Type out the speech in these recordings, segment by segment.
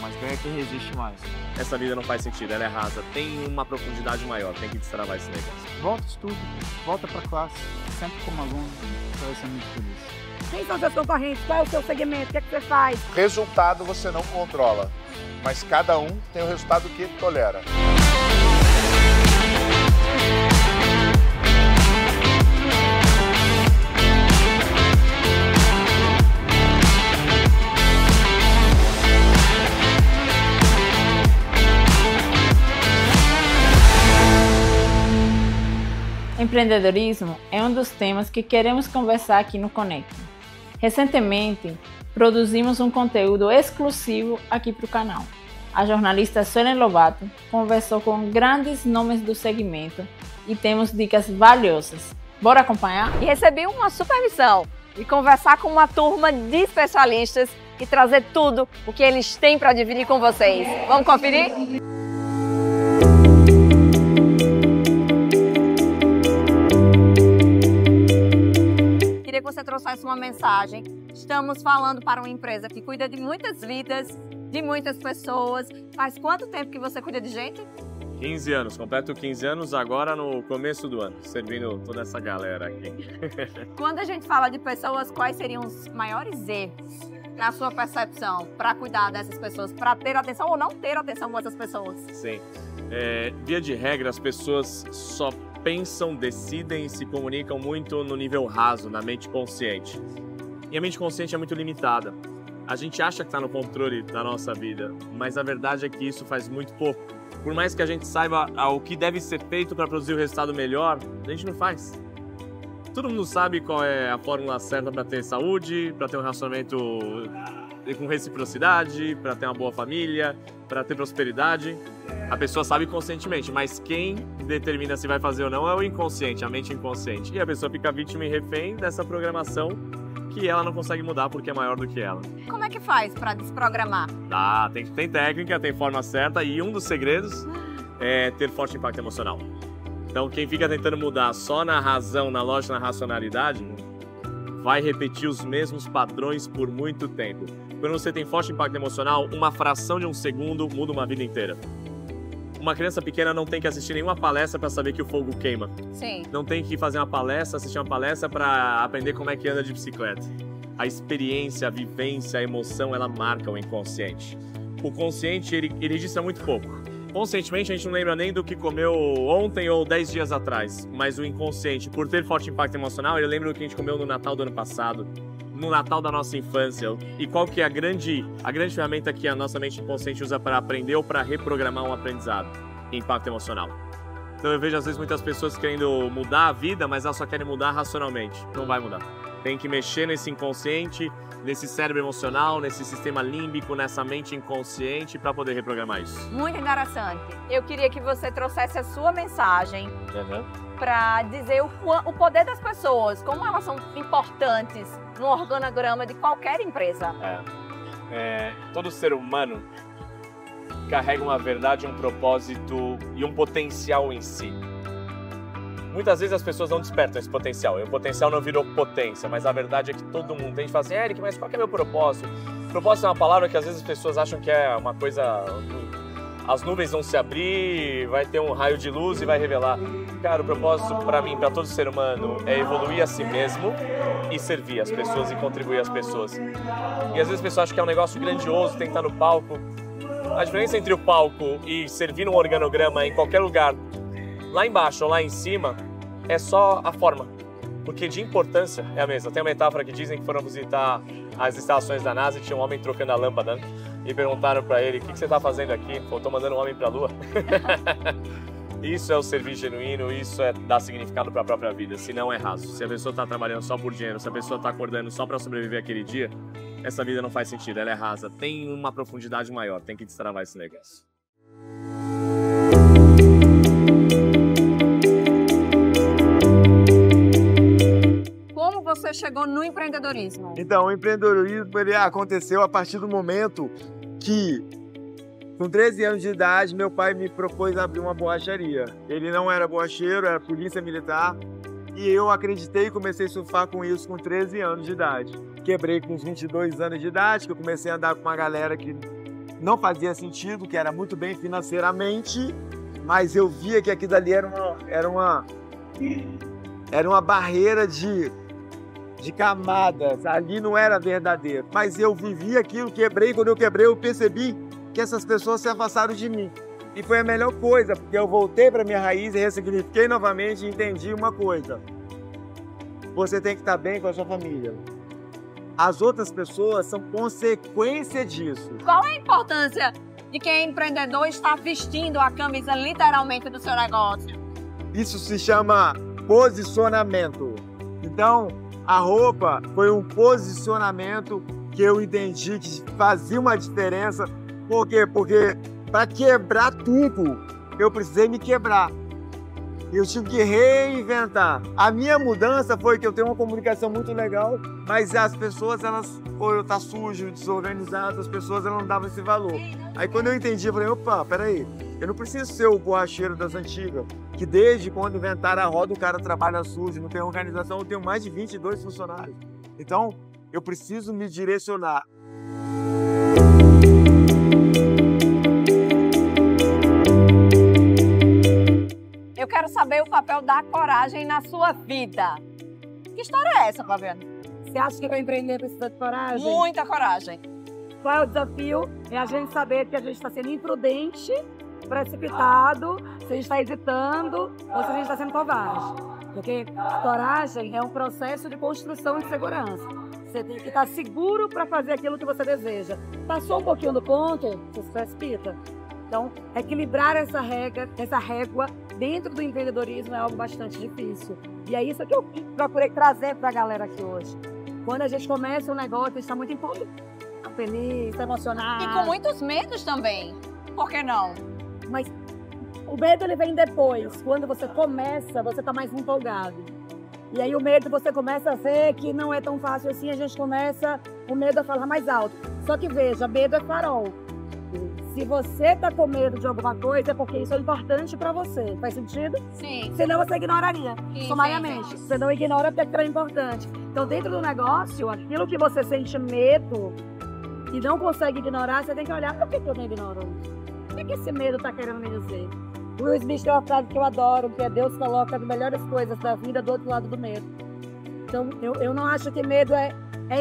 mas ganha quem resiste mais. Essa vida não faz sentido, ela é rasa, tem uma profundidade maior, tem que destravar esse negócio. Volta estudo, volta pra classe, sempre como aluno, você vai ser muito feliz. Quem são seus concorrentes? Qual é o seu segmento? O que é que você faz? Resultado você não controla, mas cada um tem o resultado que tolera. Empreendedorismo é um dos temas que queremos conversar aqui no Conecta. Recentemente, produzimos um conteúdo exclusivo aqui para o canal. A jornalista Suelen Lobato conversou com grandes nomes do segmento e temos dicas valiosas. Bora acompanhar? E recebi uma super missão de conversar com uma turma de especialistas e trazer tudo o que eles têm para dividir com vocês. Vamos conferir? Queria que você trouxesse uma mensagem. Estamos falando para uma empresa que cuida de muitas vidas, de muitas pessoas. Faz quanto tempo que você cuida de gente? 15 anos, completo 15 anos agora no começo do ano, servindo toda essa galera aqui. Quando a gente fala de pessoas, quais seriam os maiores erros, na sua percepção, para cuidar dessas pessoas, para ter atenção ou não ter atenção com essas pessoas? Sim. Via de regra, as pessoas só pensam, decidem e se comunicam muito no nível raso, na mente consciente. E a mente consciente é muito limitada. A gente acha que está no controle da nossa vida, mas a verdade é que isso faz muito pouco. Por mais que a gente saiba o que deve ser feito para produzir o resultado melhor, a gente não faz. Todo mundo sabe qual é a fórmula certa para ter saúde, para ter um relacionamento com reciprocidade, para ter uma boa família, para ter prosperidade. A pessoa sabe conscientemente, mas quem determina se vai fazer ou não é o inconsciente, a mente inconsciente. E a pessoa fica vítima e refém dessa programação que ela não consegue mudar porque é maior do que ela. Como é que faz para desprogramar? Tem técnica, tem forma certa e um dos segredos é ter forte impacto emocional. Então quem fica tentando mudar só na razão, na lógica, na racionalidade, vai repetir os mesmos padrões por muito tempo. Quando você tem forte impacto emocional, uma fração de um segundo muda uma vida inteira. Uma criança pequena não tem que assistir nenhuma palestra para saber que o fogo queima. Sim. Não tem que fazer uma palestra, assistir uma palestra para aprender como é que anda de bicicleta. A experiência, a vivência, a emoção, ela marca o inconsciente. O consciente, ele registra muito pouco. Conscientemente, a gente não lembra nem do que comeu ontem ou 10 dias atrás. Mas o inconsciente, por ter forte impacto emocional, ele lembra do que a gente comeu no Natal do ano passado, no Natal da nossa infância. E qual que é a grande ferramenta que a nossa mente inconsciente usa para aprender ou para reprogramar um aprendizado? Impacto emocional. Então eu vejo às vezes muitas pessoas querendo mudar a vida, mas elas só querem mudar racionalmente. Não vai mudar. Tem que mexer nesse inconsciente, nesse cérebro emocional, nesse sistema límbico, nessa mente inconsciente para poder reprogramar isso. Muito interessante. Eu queria que você trouxesse a sua mensagem para dizer o poder das pessoas, como elas são importantes no organograma de qualquer empresa. Todo ser humano carrega uma verdade, um propósito e um potencial em si. Muitas vezes as pessoas não despertam esse potencial, e o potencial não virou potência, mas a verdade é que todo mundo tem. A gente fala assim, Eric, mas qual que é meu propósito? Propósito é uma palavra que às vezes as pessoas acham que é uma coisa... As nuvens vão se abrir, vai ter um raio de luz e vai revelar. Cara, o propósito para mim, para todo ser humano, é evoluir a si mesmo e servir as pessoas e contribuir às pessoas. E às vezes as pessoas acham que é um negócio grandioso, tem que estar no palco. A diferença entre o palco e servir um organograma em qualquer lugar, lá embaixo ou lá em cima, é só a forma. Porque de importância é a mesma. Tem uma metáfora que dizem que foram visitar as instalações da NASA e tinha um homem trocando a lâmpada, né? E perguntaram para ele, o que você está fazendo aqui? Pô, tô mandando um homem para a Lua. Isso é o serviço genuíno, isso é dar significado para a própria vida, senão é raso. Se a pessoa está trabalhando só por dinheiro, se a pessoa está acordando só para sobreviver aquele dia, essa vida não faz sentido, ela é rasa. Tem uma profundidade maior, tem que destravar esse negócio. Como você chegou no empreendedorismo? Então, o empreendedorismo ele aconteceu a partir do momento que, com 13 anos de idade, meu pai me propôs abrir uma borracharia. Ele não era borracheiro, era polícia militar, e eu acreditei e comecei a surfar com isso com 13 anos de idade. Quebrei com uns 22 anos de idade, que eu comecei a andar com uma galera que não fazia sentido, que era muito bem financeiramente, mas eu via que aquilo ali era uma barreira de camadas, ali não era verdadeiro. Mas eu vivi aquilo, quebrei, quando eu quebrei eu percebi que essas pessoas se afastaram de mim. E foi a melhor coisa, porque eu voltei para minha raiz e ressignifiquei novamente e entendi uma coisa. Você tem que estar bem com a sua família. As outras pessoas são consequência disso. Qual é a importância de quem é empreendedor estar vestindo a camisa literalmente do seu negócio? Isso se chama posicionamento. Então, a roupa foi um posicionamento que eu entendi que fazia uma diferença. Por quê? Porque para quebrar tudo, eu precisei me quebrar. Eu tive que reinventar. A minha mudança foi que eu tenho uma comunicação muito legal, mas as pessoas, por eu estar sujo, desorganizado, as pessoas não davam esse valor. Aí quando eu entendi, eu falei, opa, peraí, eu não preciso ser o borracheiro das antigas, que desde quando inventaram a roda o cara trabalha sujo, não tem organização, eu tenho mais de 22 funcionários. Então, eu preciso me direcionar. Eu quero saber o papel da coragem na sua vida. Que história é essa, Fabiana? Você acha que para empreender precisa de coragem? Muita coragem. Qual é o desafio? É a gente saber que a gente está sendo imprudente, precipitado, se a gente está hesitando ou se a gente está sendo covarde. Porque coragem é um processo de construção de segurança. Você tem que estar seguro para fazer aquilo que você deseja. Passou um pouquinho do ponto, você se precipita. Então, equilibrar essa régua dentro do empreendedorismo é algo bastante difícil. E é isso que eu procurei trazer para a galera aqui hoje. Quando a gente começa um negócio, a gente está muito empolgado, feliz, emocionado. E com muitos medos também. Por que não? Mas o medo ele vem depois. Quando você começa, você está mais empolgado. E aí o medo você começa a ver que não é tão fácil assim, a gente começa o medo a falar mais alto. Só que veja, medo é farol. Se você tá com medo de alguma coisa, é porque isso é importante para você. Faz sentido? Sim. Senão você ignoraria, Sim, sumariamente. sim. Você não ignora porque é importante. Então, dentro do negócio, aquilo que você sente medo e não consegue ignorar, você tem que olhar, por que eu não ignoro isso? O que esse medo tá querendo me dizer? O Will Smith tem uma frase que eu adoro, que é Deus coloca as melhores coisas da vida do outro lado do medo. Então, eu não acho que medo é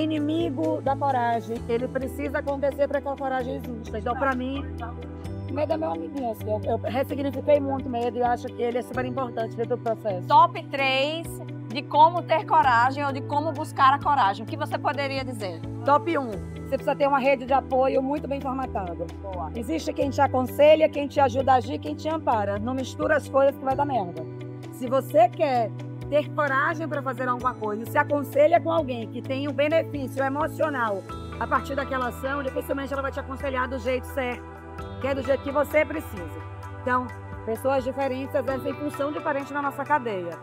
inimigo da coragem. Ele precisa acontecer para que a coragem exista. Então, para mim, o medo é meu amiguinho. Assim, eu ressignifiquei muito o medo e acho que ele é super importante dentro do processo. Top 3 de como ter coragem ou de como buscar a coragem. O que você poderia dizer? Top 1. Você precisa ter uma rede de apoio muito bem formatada. Existe quem te aconselha, quem te ajuda a agir, quem te ampara. Não mistura as coisas que vai dar merda. Se você quer ter coragem para fazer alguma coisa, se aconselha com alguém que tem um benefício emocional a partir daquela ação, dificilmente ela vai te aconselhar do jeito certo, que é do jeito que você precisa. Então, pessoas diferentes exercem função diferente na nossa cadeia.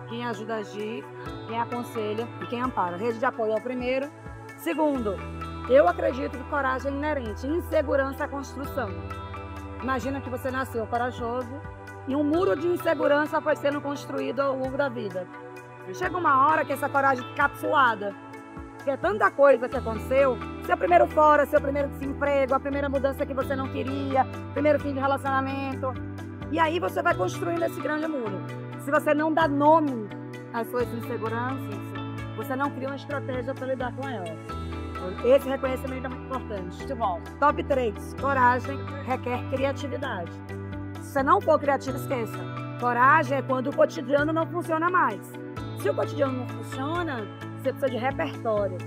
Quem ajuda a agir, quem aconselha e quem ampara. Rede de apoio é o primeiro. Segundo, eu acredito que coragem é inerente. Insegurança é a construção. Imagina que você nasceu corajoso e um muro de insegurança foi sendo construído ao longo da vida. Chega uma hora que essa coragem é capsulada. Porque é tanta coisa que aconteceu. Seu primeiro fora, seu primeiro desemprego, a primeira mudança que você não queria, primeiro fim de relacionamento. E aí você vai construindo esse grande muro. Se você não dá nome às suas inseguranças, você não cria uma estratégia para lidar com elas. Esse reconhecimento é muito importante. Muito bom. Top 3. Coragem requer criatividade. Se você não for criativo, esqueça. Coragem é quando o cotidiano não funciona mais. Se o cotidiano não funciona, você precisa de repertório.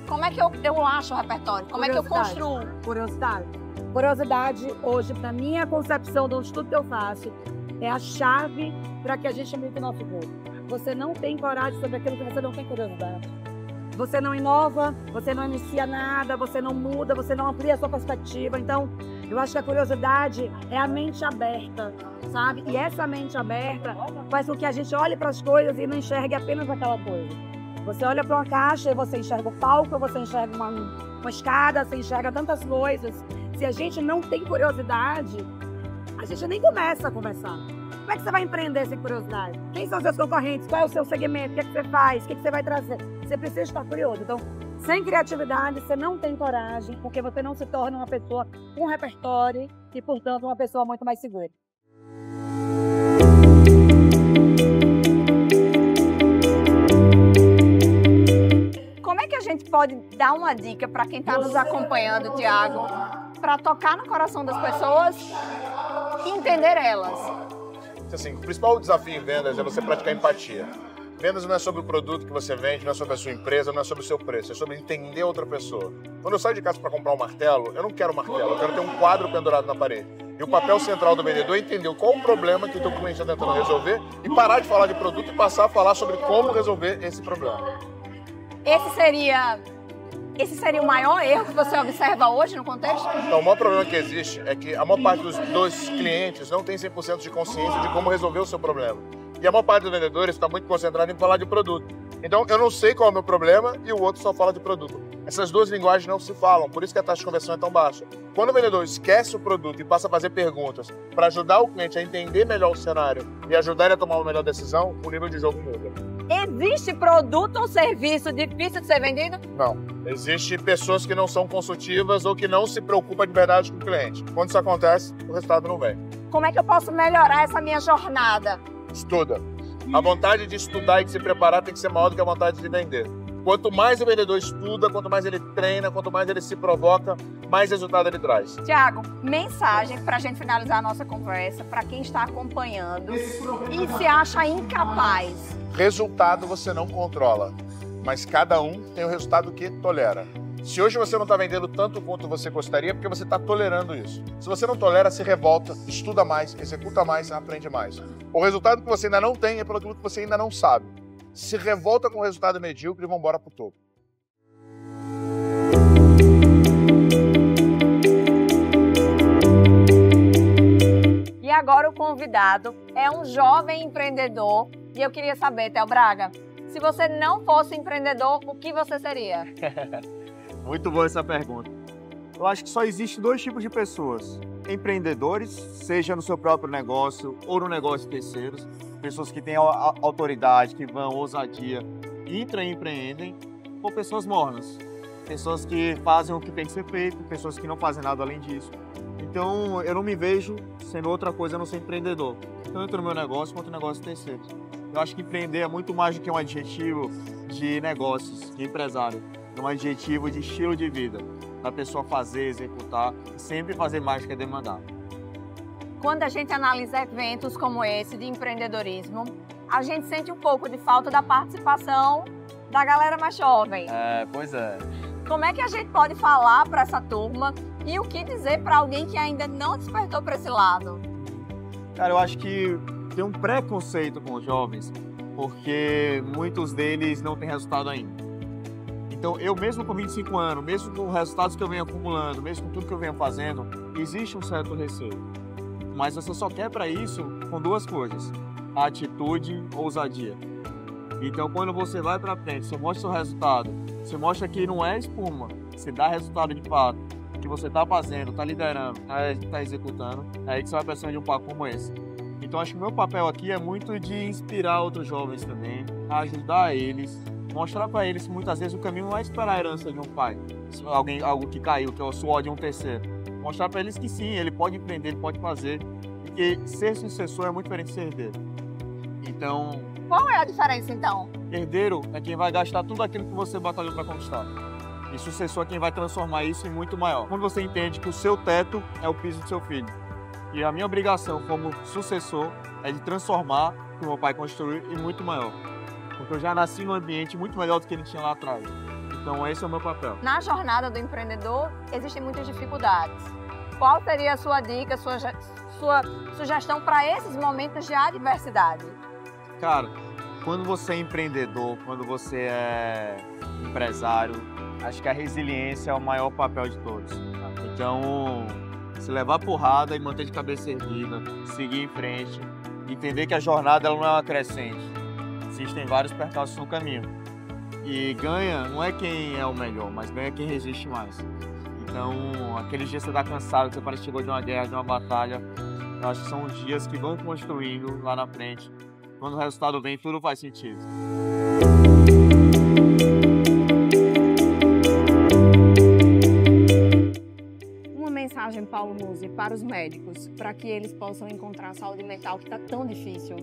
Como é que eu acho o repertório? Como é que eu construo? Curiosidade. Curiosidade, hoje, na minha concepção do estudo que eu faço, é a chave para que a gente mude o nosso corpo. Você não tem coragem sobre aquilo que você não tem curiosidade. Você não inova, você não inicia nada, você não muda, você não amplia a sua perspectiva. Então, eu acho que a curiosidade é a mente aberta, sabe? E essa mente aberta faz com que a gente olhe para as coisas e não enxergue apenas aquela coisa. Você olha para uma caixa e você enxerga o palco, você enxerga uma escada, você enxerga tantas coisas. Se a gente não tem curiosidade, a gente nem começa a conversar. Como é que você vai empreender sem curiosidade? Quem são os seus concorrentes? Qual é o seu segmento? O que é que você faz? O que é que você vai trazer? Você precisa estar curioso. Então, Sem criatividade, você não tem coragem, porque você não se torna uma pessoa com repertório e, portanto, uma pessoa muito mais segura. Como é que a gente pode dar uma dica para quem está nos acompanhando, Thiago, para tocar no coração das pessoas e entender elas? Assim, o principal desafio em vendas é você praticar empatia. Vendas não é sobre o produto que você vende, não é sobre a sua empresa, não é sobre o seu preço, é sobre entender outra pessoa. Quando eu saio de casa para comprar um martelo, eu não quero um martelo, eu quero ter um quadro pendurado na parede. E o papel central do vendedor é entender qual o problema que o teu cliente está tentando resolver e parar de falar de produto e passar a falar sobre como resolver esse problema. Esse seria o maior erro que você observa hoje no contexto? Então, o maior problema que existe é que a maior parte dos clientes não tem 100% de consciência de como resolver o seu problema. E a maior parte dos vendedores está muito concentrada em falar de produto. Então, eu não sei qual é o meu problema e o outro só fala de produto. Essas duas linguagens não se falam, por isso que a taxa de conversão é tão baixa. Quando o vendedor esquece o produto e passa a fazer perguntas para ajudar o cliente a entender melhor o cenário e ajudar ele a tomar uma melhor decisão, o nível de jogo muda. Existe produto ou serviço difícil de ser vendido? Não. Existem pessoas que não são consultivas ou que não se preocupam de verdade com o cliente. Quando isso acontece, o resultado não vem. Como é que eu posso melhorar essa minha jornada? Estuda. A vontade de estudar e de se preparar tem que ser maior do que a vontade de vender. Quanto mais o vendedor estuda, quanto mais ele treina, quanto mais ele se provoca, mais resultado ele traz. Thiago, mensagem para a gente finalizar a nossa conversa, para quem está acompanhando e se acha incapaz. Resultado você não controla, mas cada um tem o resultado que tolera. Se hoje você não está vendendo tanto quanto você gostaria, é porque você está tolerando isso. Se você não tolera, se revolta, estuda mais, executa mais, aprende mais. O resultado que você ainda não tem é pelo que você ainda não sabe. Se revolta com o resultado medíocre e vão embora pro topo. E agora o convidado é um jovem empreendedor e eu queria saber, Theo Braga, se você não fosse empreendedor, o que você seria? Muito boa essa pergunta. Eu acho que só existe dois tipos de pessoas. Empreendedores, seja no seu próprio negócio ou no negócio de terceiros. Pessoas que têm autoridade, que vão, ousadia, entram e empreendem. Ou pessoas mornas. Pessoas que fazem o que tem que ser feito, pessoas que não fazem nada além disso. Então, eu não me vejo sendo outra coisa a não ser empreendedor. Tanto no meu negócio quanto no negócio de terceiros. Eu acho que empreender é muito mais do que um adjetivo de negócios, de empresário. É um adjetivo de estilo de vida. Da pessoa fazer, executar, sempre fazer mais do que demandar. Quando a gente analisa eventos como esse de empreendedorismo, a gente sente um pouco de falta da participação da galera mais jovem. Pois é. Como é que a gente pode falar para essa turma e o que dizer para alguém que ainda não despertou para esse lado? Cara, eu acho que tem um preconceito com os jovens, porque muitos deles não têm resultado ainda. Então, eu mesmo com 25 anos, mesmo com os resultados que eu venho acumulando, mesmo com tudo que eu venho fazendo, existe um certo receio. Mas você só quer para isso com duas coisas: atitude ou ousadia. Então, quando você vai para frente, você mostra o seu resultado, você mostra que não é espuma, você dá resultado de fato, que você está fazendo, está liderando, está executando, é aí que você vai precisar de um papo como esse. Então, acho que o meu papel aqui é muito de inspirar outros jovens também, ajudar eles, mostrar para eles que muitas vezes o caminho não é esperar a herança de um pai, algo que caiu, que é o suor de um terceiro. Mostrar para eles que sim, ele pode empreender, ele pode fazer, e que ser sucessor é muito diferente de ser herdeiro. Então... Qual é a diferença, então? Herdeiro é quem vai gastar tudo aquilo que você batalhou para conquistar. E sucessor é quem vai transformar isso em muito maior. Quando você entende que o seu teto é o piso do seu filho. E a minha obrigação como sucessor é de transformar o que o meu pai construiu em muito maior. Porque eu já nasci num ambiente muito melhor do que ele tinha lá atrás. Então esse é o meu papel. Na jornada do empreendedor, existem muitas dificuldades. Qual seria a sua dica, sua sugestão para esses momentos de adversidade? Cara, quando você é empreendedor, quando você é empresário, acho que a resiliência é o maior papel de todos. Então, se levar porrada e manter de cabeça erguida, seguir em frente, entender que a jornada ela não é uma crescente. Existem vários percalços no caminho. E ganha não é quem é o melhor, mas ganha quem resiste mais. Então, aqueles dias que você está cansado, que você parece que chegou de uma guerra, de uma batalha, eu acho que são os dias que vão construindo lá na frente. Quando o resultado vem, tudo faz sentido. mensagem, Paulo Musi, para os médicos, para que eles possam encontrar a saúde mental que está tão difícil?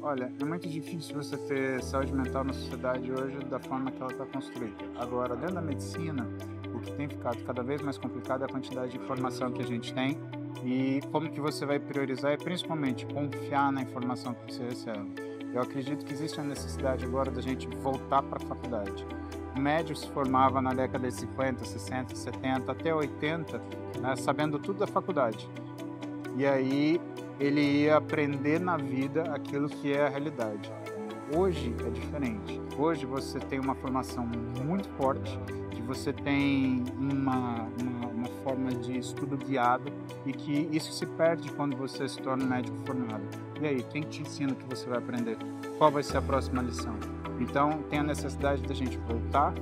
Olha, é muito difícil você ter saúde mental na sociedade hoje da forma que ela está construída. Agora, dentro da medicina, o que tem ficado cada vez mais complicado é a quantidade de informação que a gente tem e como que você vai priorizar e principalmente confiar na informação que você recebe. Eu acredito que existe a necessidade agora da gente voltar para a faculdade. O médico se formava na década de 50, 60, 70, até 80, né, sabendo tudo da faculdade. E aí ele ia aprender na vida aquilo que é a realidade. Hoje é diferente. Hoje você tem uma formação muito forte, que você tem uma forma de estudo guiado e que isso se perde quando você se torna um médico formado. E aí, quem te ensina o que você vai aprender? Qual vai ser a próxima lição? Então, tem a necessidade da gente voltar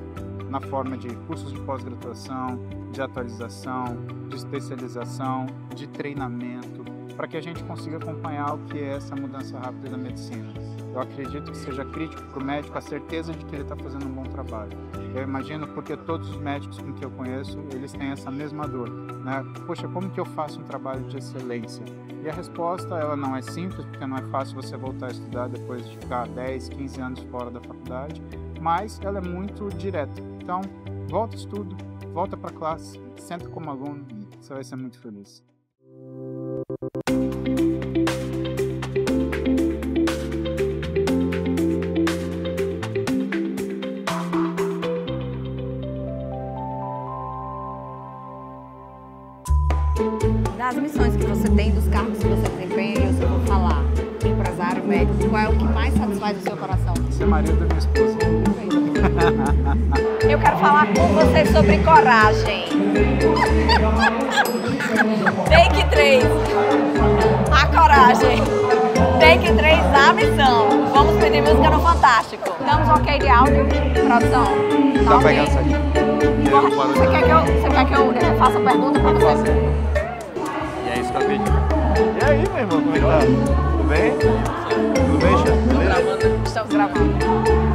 na forma de cursos de pós-graduação, de atualização, de especialização, de treinamento, para que a gente consiga acompanhar o que é essa mudança rápida da medicina. Eu acredito que seja crítico para o médico a certeza de que ele está fazendo um bom trabalho. Eu imagino porque todos os médicos com que eu conheço, eles têm essa mesma dor, né? Poxa, como que eu faço um trabalho de excelência? E a resposta, ela não é simples, porque não é fácil você voltar a estudar depois de ficar 10, 15 anos fora da faculdade, mas ela é muito direta. Então, volta ao estudo, volta para a classe, senta como aluno, você vai ser muito feliz. Das missões que você tem, dos cargos que você desempenha, eu só vou falar, empresário, médico, qual é o que mais satisfaz o seu coração? Ser marido da minha esposa. Eu quero falar com você sobre coragem. Take 3, a coragem. Take 3, a missão. Vamos pedir música no Fantástico. Damos ok de áudio, produção? Tá ok? pegando isso aqui. Você quer que eu faça a pergunta pra você? E é isso que eu acredito. E aí, meu irmão, como é que tá? Tudo bem? Tudo bem, chefe? Estamos gravando.